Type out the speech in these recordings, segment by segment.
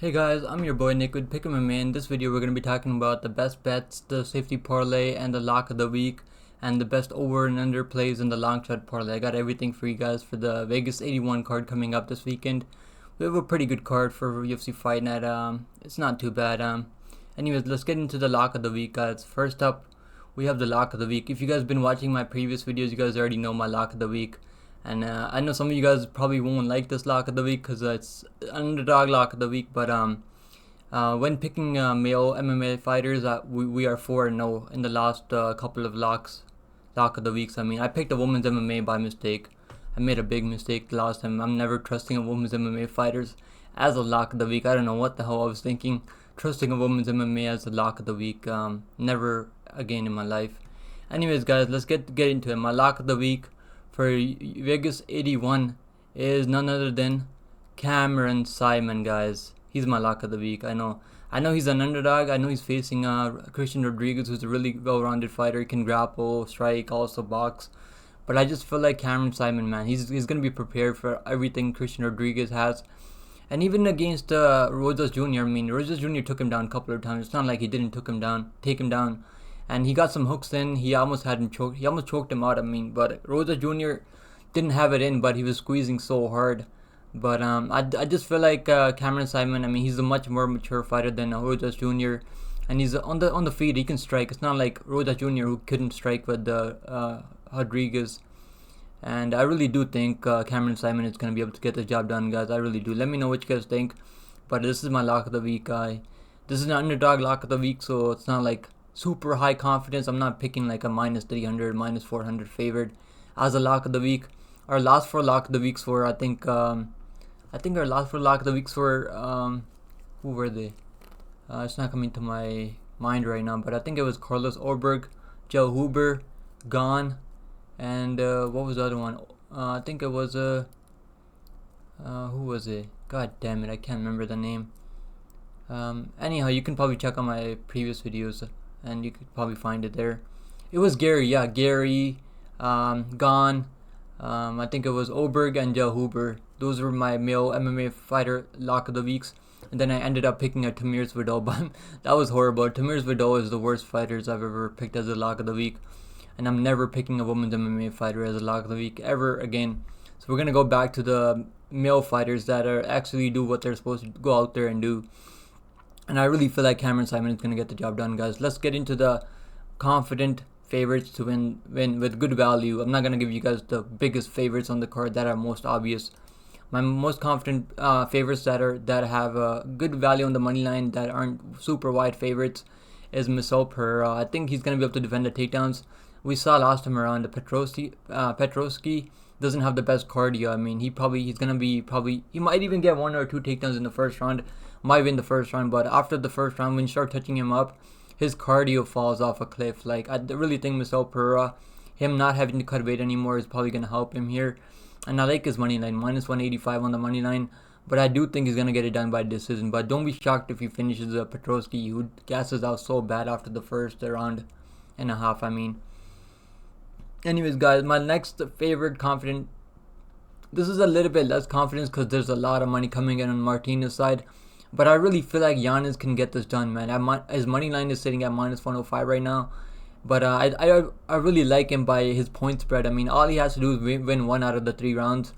Hey guys, I'm your boy Nick with Pick 'em MMA. In this video, we're going to be talking about the best bets, the safety parlay, and the lock of the week, and the best over and under plays in the Longshot Parlay. I got everything for you guys for the Vegas 81 card coming up this weekend. We have a pretty good card for UFC Fight Night. It's not too bad. Anyways, let's get into the lock of the week, guys. First up, we have the lock of the week. If you guys been watching my previous videos, you guys already know my lock of the week. And I know some of you guys probably won't like this lock of the week because it's underdog lock of the week. But when picking male MMA fighters, we are 4-0 in the last couple of lock of the weeks. I mean, I picked a women's MMA by mistake. I made a big mistake the last time. I'm never trusting a women's MMA fighters as a lock of the week. I don't know what the hell I was thinking. Trusting a women's MMA as a lock of the week. Never again in my life. Anyways, guys, let's get into it. My lock of the week for Vegas 81 is none other than Cameron Simon, guys. He's my lock of the week. I know he's an underdog. I know he's facing Christian Rodriguez, who's a really well-rounded fighter. He can grapple, strike, also box. But I just feel like Cameron Simon, man, he's gonna be prepared for everything Christian Rodriguez has. And even against Rosas Jr., I mean, Rosas Jr. took him down a couple of times. It's not like he didn't take him down. And he got some hooks in. He almost had him choked. He almost choked him out. I mean, but Rosas Jr. didn't have it in, but he was squeezing so hard. But I just feel like Cameron Simon. I mean, he's a much more mature fighter than Rosas Jr. And he's on the feet. He can strike. It's not like Rosas Jr. who couldn't strike with Rodriguez. And I really do think Cameron Simon is gonna be able to get the job done, guys. I really do. Let me know what you guys think. But this is my lock of the week, guy. This is an underdog lock of the week, so it's not like super high confidence. I'm not picking like a minus 300, minus 400 favored as a lock of the week. Our last four lock of the weeks were, I think our last four lock of the weeks were, who were they? It's not coming to my mind right now, but I think it was Carlos Orberg, Joe Huber, Gone, and what was the other one? I think it was who was it? God damn it, I can't remember the name. Anyhow, you can probably check on my previous videos and you could probably find it there. It was Gary, Gone. I think it was Oberg and Joe Huber. Those were my male MMA fighter lock of the weeks. And then I ended up picking a Tamir's Vidal, but that was horrible. Tamir's Vidal is the worst fighters I've ever picked as a lock of the week. And I'm never picking a women's MMA fighter as a lock of the week ever again. So we're gonna go back to the male fighters that are actually do what they're supposed to go out there and do. And I really feel like Cameron Simon is gonna get the job done, guys. Let's get into the confident favorites to win with good value. I'm not gonna give you guys the biggest favorites on the card that are most obvious. My most confident favorites that have good value on the money line that aren't super wide favorites is Yusuff Pereira. I think he's gonna be able to defend the takedowns. We saw last time around the Petrosky doesn't have the best cardio. I mean, he might even get one or two takedowns in the first round. Might win the first round, but after the first round, when you start touching him up, his cardio falls off a cliff. Like, I really think Yusuff Pereira, him not having to cut weight anymore is probably going to help him here. And I like his money line, minus 185 on the money line. But I do think he's going to get it done by decision. But don't be shocked if he finishes Petrosky, who gasses out so bad after the first round and a half, I mean. Anyways, guys, my next favorite confident. This is a little bit less confidence because there's a lot of money coming in on Martinez's side. But I really feel like Giannis can get this done, man. His money line is sitting at minus 105 right now. But I really like him by his point spread. I mean, all he has to do is win one out of the 3 rounds.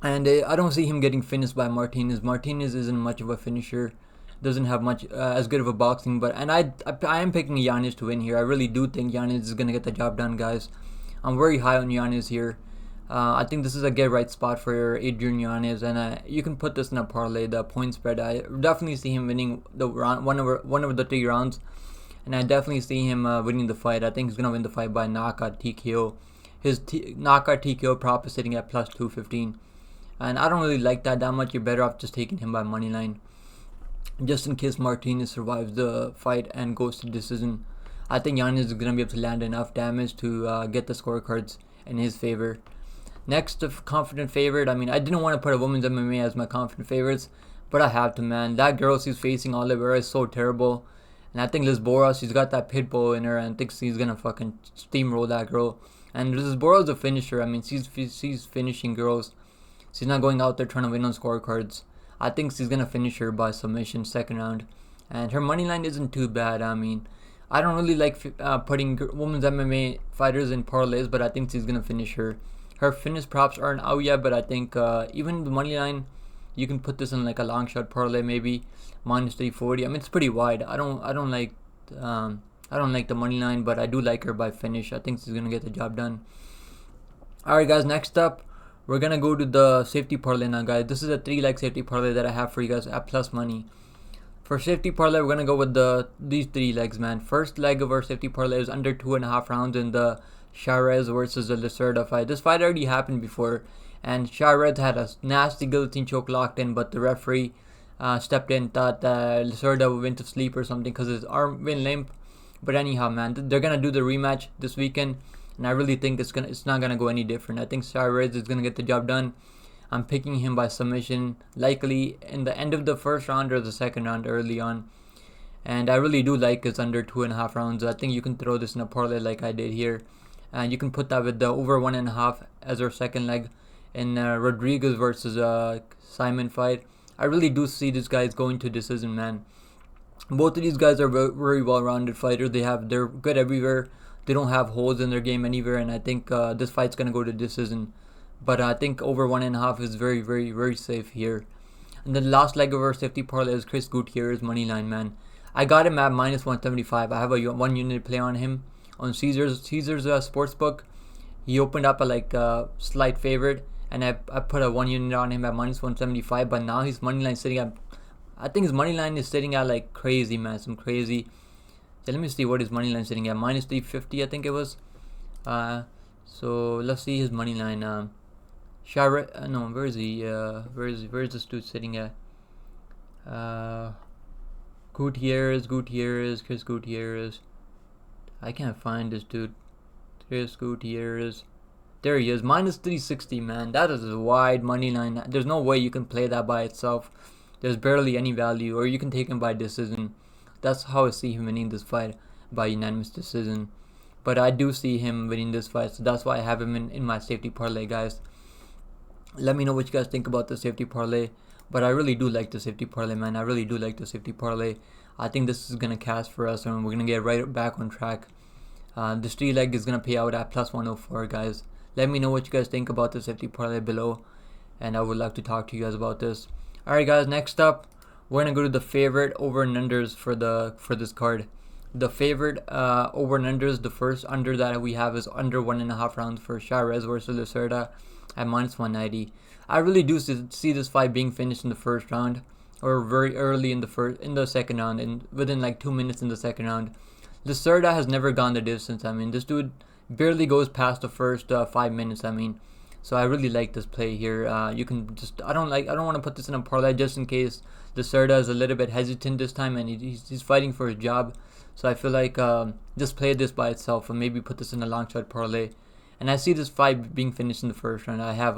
And I don't see him getting finished by Martinez. Martinez isn't much of a finisher. Doesn't have much as good of a boxing. And I am picking Giannis to win here. I really do think Giannis is going to get the job done, guys. I'm very high on Giannis here. I think this is a get right spot for Adrian Yanez, and you can put this in a parlay, the point spread. I definitely see him winning the round, one over the 3 rounds, and I definitely see him winning the fight. I think he's gonna win the fight by knockout TKO. His knockout TKO prop is sitting at plus 215, and I don't really like that much. You're better off just taking him by money line, just in case Martinez survives the fight and goes to decision. I think Yanez is gonna be able to land enough damage to get the scorecards in his favor. Next confident favorite, I mean, I didn't want to put a women's MMA as my confident favorites, but I have to, man. That girl she's facing, Oliveira, is so terrible. And I think Liz Boras, she's got that pit bull in her, and I think she's going to fucking steamroll that girl. And Liz Boras is a finisher. I mean, she's finishing girls. She's not going out there trying to win on scorecards. I think she's gonna finish her by submission second round, and her money line isn't too bad. I mean, I don't really like putting women's MMA fighters in parlays, but I think she's gonna finish her. Her finish props aren't out yet, but I think even the money line, you can put this in like a long shot parlay, maybe minus 340. I mean, it's pretty wide. I don't like the money line, but I do like her by finish. I think she's gonna get the job done. All right, guys. Next up, we're gonna go to the safety parlay now, guys. This is a 3-leg safety parlay that I have for you guys at plus money. For safety parlay, we're gonna go with these 3 legs, man. First leg of our safety parlay is under 2.5 rounds in the Charez versus the Lacerda fight. This fight already happened before, and Charez had a nasty guillotine choke locked in, but the referee stepped in, thought that Lacerda went to sleep or something because his arm went limp. But anyhow, man, they're gonna do the rematch this weekend, and I really think it's not gonna go any different. I think Charez is gonna get the job done. I'm picking him by submission, likely in the end of the first round or the second round early on. And I really do like his under 2.5 rounds. I think you can throw this in a parlay like I did here. And you can put that with the over 1.5 as our second leg in Rodriguez versus Simon fight. I really do see these guys going to decision, man. Both of these guys are very well-rounded fighters. They're good everywhere. They don't have holes in their game anywhere, and I think this fight's gonna go to decision. But I think over 1.5 is very, very, very safe here. And the last leg of our safety parlay is Chris Gutierrez money line, man. I got him at minus 175. I have a 1 unit play on him on Caesar's sportsbook. He opened up a slight favorite, and I put a 1 unit on him at minus 175. But now his money line sitting at, I think his money line is sitting at like crazy, man, some crazy. So let me see what his money line is sitting at, minus 350, I think it was. So let's see his money line. No, where is he? Where is this dude sitting at? Gutierrez, Chris Gutierrez. I can't find this dude. Chris Gutierrez. There he is, minus 360, man. That is a wide money line. There's no way you can play that by itself. There's barely any value, or you can take him by decision. That's how I see him winning this fight, by unanimous decision. But I do see him winning this fight, so that's why I have him in my safety parlay, guys. Let me know what you guys think about the safety parlay. But I really do like the safety parlay, man. I really do like the safety parlay. I think this is going to cash for us, and we're going to get right back on track. This 3-leg is going to pay out at plus 104, guys. Let me know what you guys think about the safety parlay below, and I would like to talk to you guys about this. Alright, guys, next up, we're going to go to the favorite over and unders for this card. The favorite over and unders, the first under that we have is under 1.5 rounds for Charez versus Lacerda at minus 190. I really do see this fight being finished in the first round, or very early in the second round, and within like 2 minutes in the second round. Lacerda has never gone the distance. I mean, this dude barely goes past the first 5 minutes. I mean, so I really like this play here. You can just I don't want to put this in a parlay just in case Lacerda is a little bit hesitant this time, and he's fighting for his job. So I feel like just play this by itself, and maybe put this in a long shot parlay. And I see this fight being finished in the first round. I have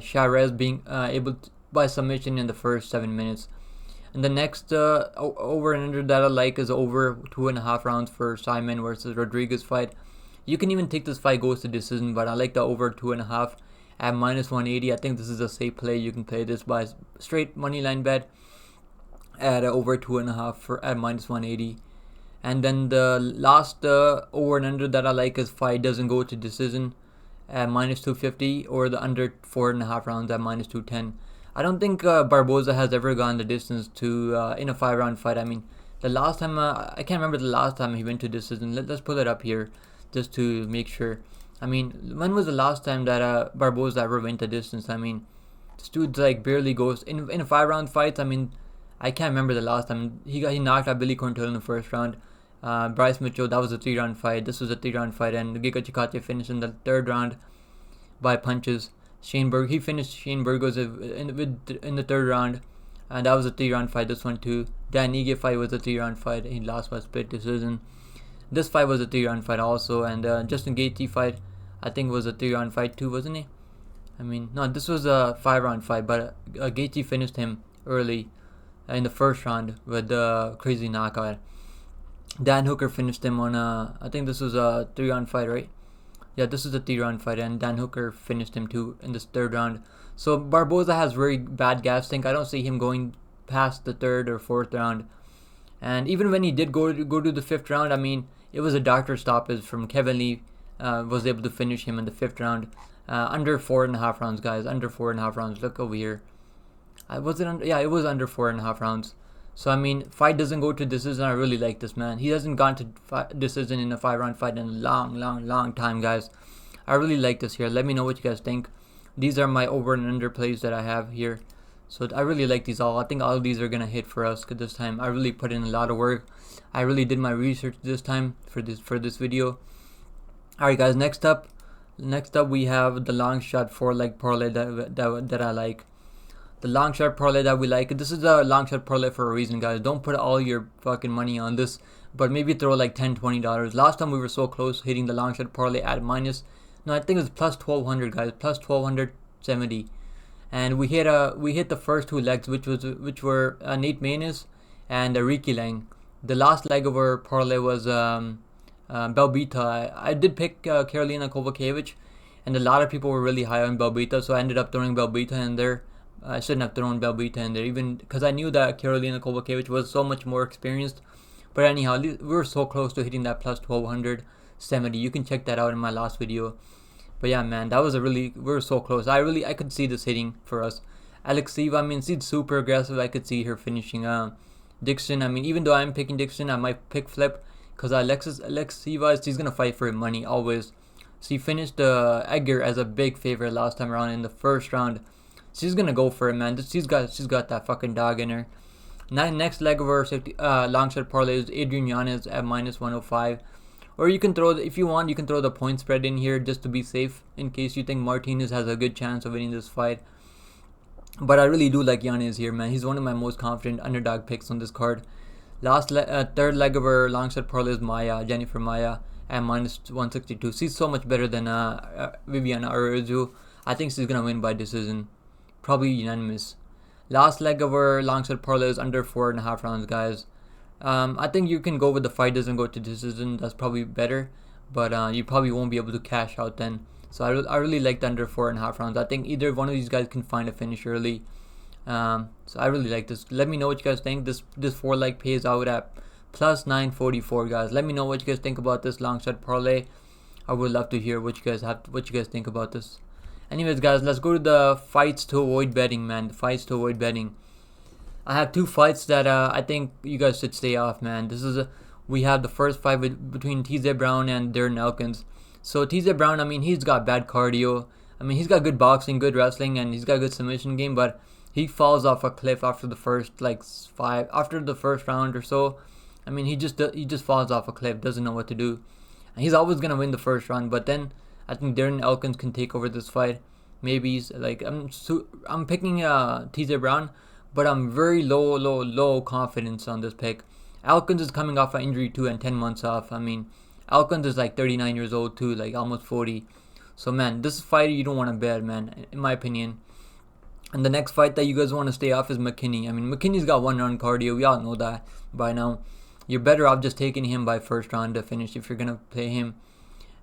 Charez being able to, by submission in the first 7 minutes. And the next over and under that I like is over 2.5 rounds for Simon versus Rodriguez fight. You can even take this fight goes to decision, but I like the over 2.5 at minus 180. I think this is a safe play. You can play this by straight money line bet at over 2.5 at minus 180. And then the last over and under that I like is fight doesn't go to decision at minus 250, or the under 4.5 rounds at minus 210. I don't think Barboza has ever gone the distance to in a 5-round fight. I mean, the last time I can't remember the last time he went to decision. Let's pull it up here just to make sure. I mean, when was the last time that Barboza ever went the distance? I mean, this dude like barely goes in a 5-round fight. I mean, I can't remember the last time he knocked out Billy Cornell in the first round. Bryce Mitchell, that was a 3-round fight. This was a 3-round fight, and Giga Chikadze finished in the 3rd round by punches. He finished Shane Burgos in the 3rd round, and that was a 3-round fight. This one too. Dan Ige fight was a 3-round fight. He lost by split decision. This fight was a 3-round fight also, and Justin Gaethje fight I think was a 3-round fight too, wasn't he? I mean, no, this was a 5-round fight, but Gaethje finished him early in the 1st round with a crazy knockout. Dan Hooker finished him on I think this was a 3-round fight, right? Yeah, this is a 3-round fight, and Dan Hooker finished him too in this 3rd round. So Barboza has very bad gas tank. I don't see him going past the 3rd or 4th round. And even when he did go to the 5th round, I mean, it was a doctor stoppage from Kevin Lee. Was able to finish him in the 5th round. Under 4.5 rounds, guys. Under 4.5 rounds. Look over here. Was it under? Yeah, it was under 4.5 rounds. So I mean, fight doesn't go to decision. I really like this man. He hasn't gone to decision in a 5-round fight in a long time, guys. I really like this here. Let me know what you guys think. These are my over and under plays that I have here. So I really like these all. I think all of these are gonna hit for us this time. I really put in a lot of work. I really did my research this time for this video. All right, guys. Next up we have the long shot 4-leg parlay that I like. The long shot parlay that we like. This is a long shot parlay for a reason, guys. Don't put all your fucking money on this, but maybe throw like $10-$20. Last time we were so close hitting the long shot parlay at minus. No, I think it was plus 1200, guys. Plus 1270, and we hit the first 2 legs, which were Nate Maness and Ricky Lang. The last leg of our parlay was Belbita. I did pick Karolina Kowalkiewicz, and a lot of people were really high on Belbita, so I ended up throwing Belbita in there. I shouldn't have thrown Belbita in there, even because I knew that Karolina Kowalkiewicz was so much more experienced. But anyhow, we were so close to hitting that plus 1270. You can check that out in my last video. But yeah, man, that was we were so close. I could see this hitting for us. Alexieva, I mean, she's super aggressive. I could see her finishing. Dixon, I mean, even though I'm picking Dixon, I might pick Flip because Alexieva, she's gonna fight for money always. She finished Edgar as a big favorite last time around in the 1st round. She's gonna go for it, man. She's got that fucking dog in her. Next leg of our long shot parlay is Adrian Yanez at minus 105. Or you can throw, if you want, you can throw the point spread in here just to be safe in case you think Martinez has a good chance of winning this fight. But I really do like Yanez here, man. He's one of my most confident underdog picks on this card. 3rd leg of our long shot parlay is Jennifer Maia at minus 162. She's so much better than Viviana Araújo. I think she's gonna win by decision. Probably unanimous. Last leg of our long shot parlay is under 4.5 rounds, guys. I think you can go with the fight doesn't go to decision. That's probably better, but you probably won't be able to cash out then. So I really like the under 4.5 rounds. I think either one of these guys can find a finish early. So I really like this. Let me know what you guys think. This 4-leg pays out at plus 944, guys. Let me know what you guys think about this long shot parlay. I would love to hear what you guys think about this. Anyways, guys, let's go to the fights to avoid betting, man. The fights to avoid betting. I have 2 fights that I think you guys should stay off, man. We have the first fight between TJ Brown and Darren Elkins. So TJ Brown, I mean, he's got bad cardio. I mean, he's got good boxing, good wrestling, and he's got good submission game, but he falls off a cliff after the first after the 1st round or so. I mean, he just falls off a cliff, doesn't know what to do. And he's always gonna win the 1st round, but then I think Darren Elkins can take over this fight. Maybe he's like I'm picking TJ Brown, but I'm very low confidence on this pick. Elkins is coming off an injury too and 10 months off. I mean, Elkins is like 39 years old too, like almost 40. So man, this fight you don't want to bet, man, in my opinion. And the next fight that you guys want to stay off is McKinney. I mean, McKinney's got 1-round cardio. We all know that by now. You're better off just taking him by 1st round to finish if you're gonna play him.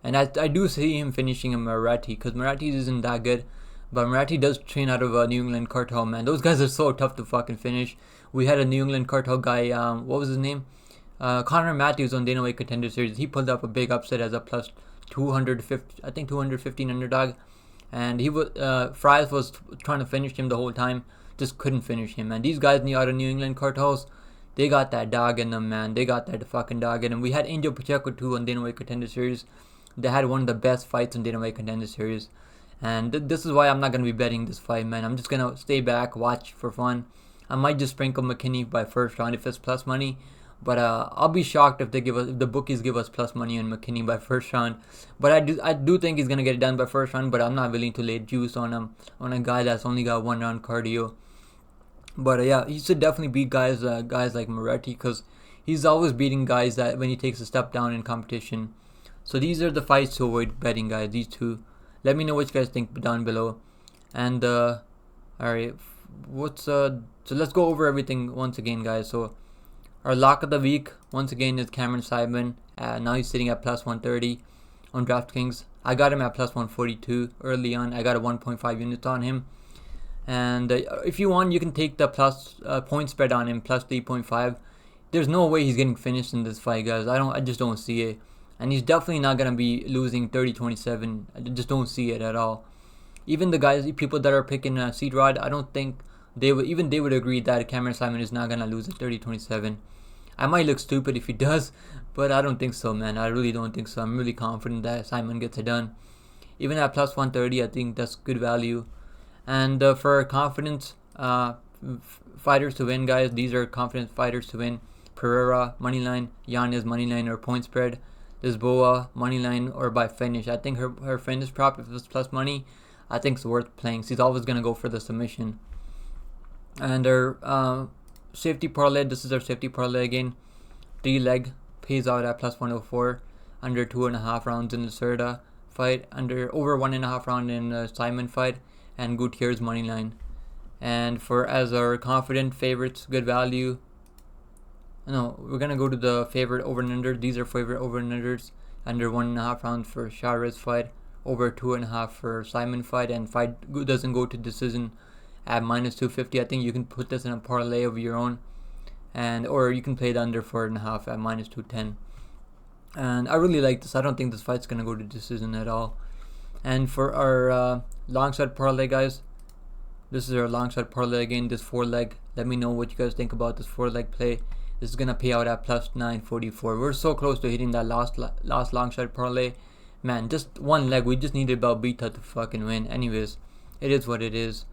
And I do see him finishing a Marathi because Marathi isn't that good. But Marathi does train out of a New England Cartel, man. Those guys are so tough to fucking finish. We had a New England Cartel guy, what was his name? Connor Matthews on Dana White Contender Series. He pulled up a big upset as a plus 250, I think 215 underdog. And Fries was trying to finish him the whole time. Just couldn't finish him, man. These guys out of New England Cartels, they got that dog in them, man. They got that fucking dog in them. We had Angel Pacheco too on Dana White Contender Series. They had one of the best fights in Dana White Contender Series. And this is why I'm not going to be betting this fight, man. I'm just going to stay back, watch for fun. I might just sprinkle McKinney by 1st round if it's plus money. But I'll be shocked if if the bookies give us plus money on McKinney by 1st round. But I do think he's going to get it done by 1st round. But I'm not willing to lay juice on him, on a guy that's only got 1-round cardio. But yeah, he should definitely beat guys like Moretti, because he's always beating guys that when he takes a step down in competition. So these are the fights to avoid betting, guys. These 2. Let me know what you guys think down below. And alright, so let's go over everything once again, guys. So our lock of the week once again is Cameron Simon. Now he's sitting at plus 130 on DraftKings. I got him at plus 142 early on. I got a 1.5 units on him. And if you want, you can take the plus point spread on him, plus 3.5. There's no way he's getting finished in this fight, guys. I just don't see it. And he's definitely not gonna be losing 30-27. I just don't see it at all. Even the guys, people that are picking Seed Rod, I don't think they would agree that Cameron Simon is not gonna lose at 30-27. I might look stupid if he does, but I don't think so, man. I really don't think so. I'm really confident that Simon gets it done. Even at plus 130, I think that's good value. And for confidence fighters to win, guys, these are confident fighters to win. Pereira, moneyline. Yanez, moneyline or point spread. Lisboa, moneyline or by finish. I think her finish prop, if it's plus money, I think it's worth playing. She's always going to go for the submission. And her safety parlay, this is our safety parlay again. 3 leg pays out at plus 104. Under 2.5 rounds in the Serda fight. Over 1.5 round in the Simon fight. And Gutierrez moneyline. And for as our confident favorites, good value. No, we're gonna go to the favorite over and under. These are favorite over and unders. Under 1.5 rounds for Chavez fight. Over 2.5 for Simon fight. And fight doesn't go to decision at minus 250. I think you can put this in a parlay of your own. Or you can play it under 4.5 at minus 210. And I really like this. I don't think this fight's gonna go to decision at all. And for our Longshot Parlay, guys, this is our Longshot Parlay again, this 4 leg. Let me know what you guys think about this 4 leg play. This is gonna pay out at plus 944. We're so close to hitting that last Longshot Parlay. Man, just 1 leg. We just needed Barboza to fucking win. Anyways, it is what it is.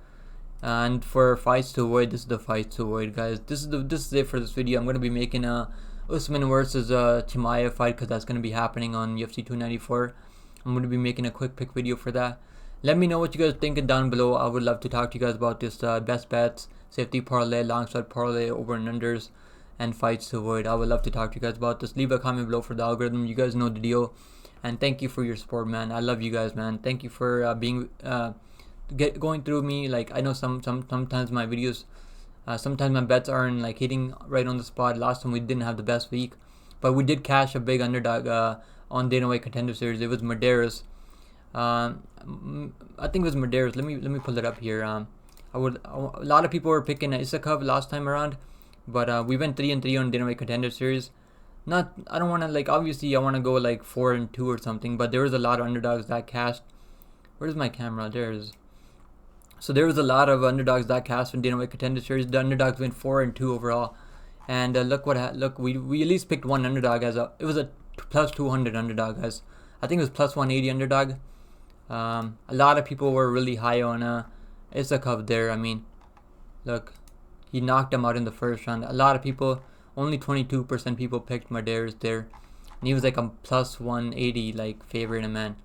And for fights to avoid, this is the fights to avoid, guys. This is it for this video. I'm gonna be making a Usman versus Chimaev fight, because that's gonna be happening on UFC 294. I'm going to be making a quick pick video for that. Let me know what you guys think down below. I would love to talk to you guys about this best bets, safety parlay, long shot parlay, over and unders, and fights to avoid. I would love to talk to you guys about this. Leave a comment below for the algorithm. You guys know the deal. And thank you for your support, man. I love you guys, man. Thank you for going through me. Like, I know sometimes my videos, sometimes my bets aren't like hitting right on the spot. Last time we didn't have the best week, but we did cash a big underdog on Dana White Contender Series. It was Medeiros. I think it was Medeiros. Let me pull it up here. A lot of people were picking Yusuff last time around, but we went 3-3 on Dana White Contender Series. I don't want to, like, obviously I want to go like 4-2 or something, but there was a lot of underdogs that cashed. Where's my camera? So there was a lot of underdogs that cast from Dana White Contender Series. The underdogs went 4-2 overall, and look we at least picked one underdog it was a plus 200 underdog, guys. I think it was plus 180 underdog. A lot of people were really high on Yusuff there. I mean, look, he knocked him out in the first round. A lot of people, only 22% people picked Medeiros there, and he was like a plus 180 like favorite, man.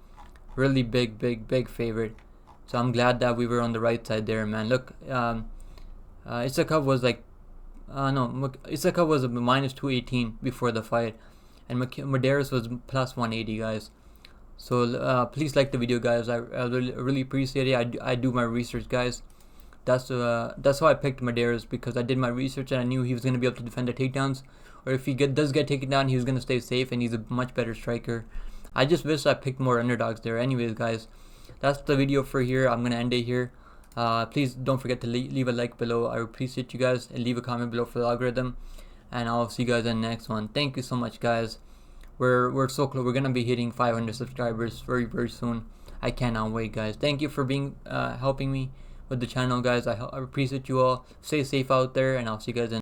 Really big favorite. So I'm glad that we were on the right side there, man. Look, Yusuff was like, Yusuff was a minus 218 before the fight, and Medeiros was plus 180, guys. So please like the video, guys. I really appreciate it. I do my research, guys. That's why I picked Medeiros, because I did my research and I knew he was gonna be able to defend the takedowns, or if he does get taken down, he was gonna stay safe, and he's a much better striker. I just wish I picked more underdogs there. Anyways, guys, that's the video for here. I'm gonna end it here. Please don't forget to leave a like below. I appreciate you guys, and leave a comment below for the algorithm. And I'll see you guys in the next one. Thank you so much, guys. We're so close. We're gonna be hitting 500 subscribers very soon. I cannot wait, guys. Thank you for being helping me with the channel, guys. I appreciate you all. Stay safe out there, and I'll see you guys in